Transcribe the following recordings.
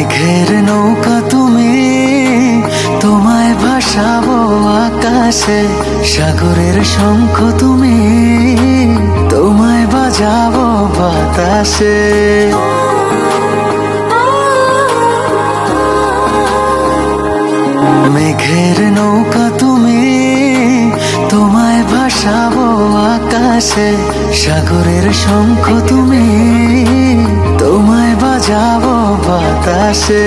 মেঘের নৌকা তুমি, তোমায় ভাসাবো আকাশে। সাগরের শঙ্খ তুমি, তোমায় বাজাবো বাতাসে। মেঘের নৌকা তুমি, তোমায় ভাসাবো আকাশে। সাগরের শঙ্খ তুমি, তোমায় বাজাবো বাতাসে।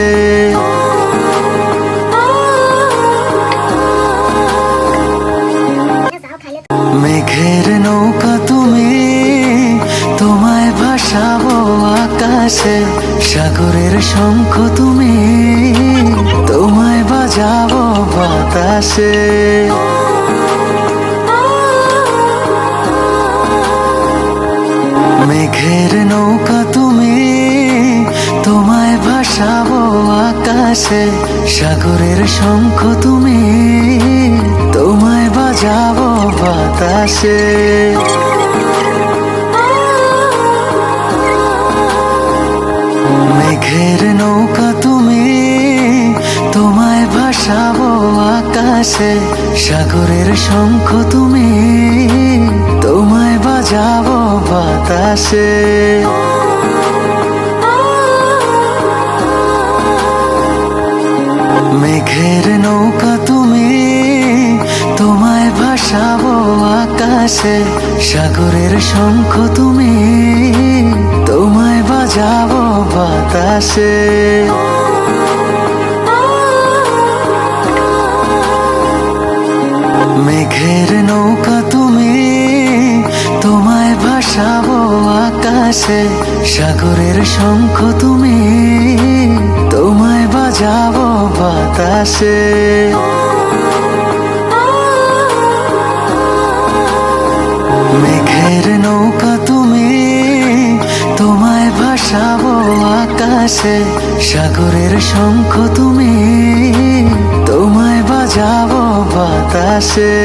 মেঘের নৌকা তুমি, তোমায় ভাসাবো আকাশে। সাগরের শঙ্খ তুমি, তোমায় বাজাবো বাতাসে। মেঘের নৌকা তুমি, তোমায় ভাসাবো আকাশে। সাগরের শঙ্খ তুমি, তোমায় বাজাবো বাতাসে। মেঘের নৌকা তুমি, তোমায় ভাসাবো আকাশে। সাগরের শঙ্খ তুমি, তোমায় বাজাবো বাতাসে। মেঘের নৌকা তুমি, তোমায় ভাসাবো আকাশে। সাগরের শঙ্খ তুমি, তোমায় বাজাবো বাতাসে। মেঘের নৌকা তুমি, তোমায় ভাসাবো আকাশে। সাগরের শঙ্খ তুমি, তোমায় বাজাবো বাতাসে। মেঘের নৌকা তুমি, তোমায় ভাসাবো আকাশে। সাগরের শঙ্খ তুমি, তোমায় বাজাবো বাতাসে।